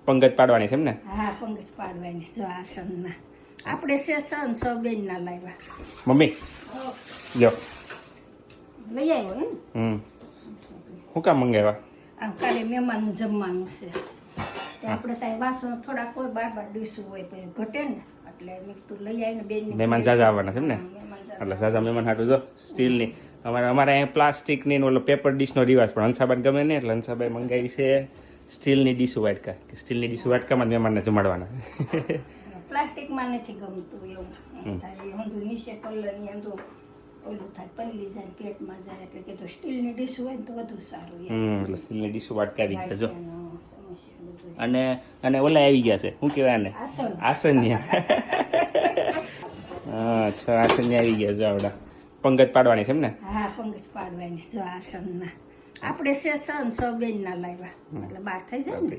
પંગત પાડવાની છે એમ ને? હા, પંગત પાડવાની જો આસનના. આપણે છે 6 બેન ના લાવ્યા. મમ્મી જો લઈ આવ્યો એમ. શું કામ મંગાવ્યા? આમ કાલે મહેમાનનું જમવાનું છે તે આપણે ત્યાં વાસણ થોડા કોઈ બાર ડીશું હોય પછી ઘટે ને એટલે મેં કીધું લઈ આવીને બેન મહેમાન ઝાઝા આવવાના છે એમ ને? એટલે ઝાઝા મહેમાન હાટું જો સ્ટીલની અમારે અહીંયા પ્લાસ્ટિકની ઓલો પેપર ડીશનો રિવાજ પણ હંસાબાને ગમે ને એટલે હંસાબાઈ મંગાવી છે સ્ટીલની ડીશું વાટકા કે સ્ટીલની ડીશું વાટકામાં જ મહેમાનને જમાડવાના. પ્લાસ્ટિકમાં નથી ગમતું એવું થાય ઊંધું નીચે કલરની ઊંધું ઓલું થાય પલ્લી જાય પેટમાં જાય એટલે કે તો સ્ટીલની ડીશ હોય ને તો વધુ સારું. એટલે સ્ટીલની ડીશું વાટકા આવી ગયા જો. અને અને ઓલા આવી ગયા છે શું કહેવાય આને? આસનિયા. હા 6 આસનિયા આવી ગયા જો આવડા. પંગત પાડવાની છે એમ ને? હા, પંગત પાડવાની જો આસનના. આપણે છે 6 બેન ના લાવ્યા એટલે 12 થઈ જાય ને.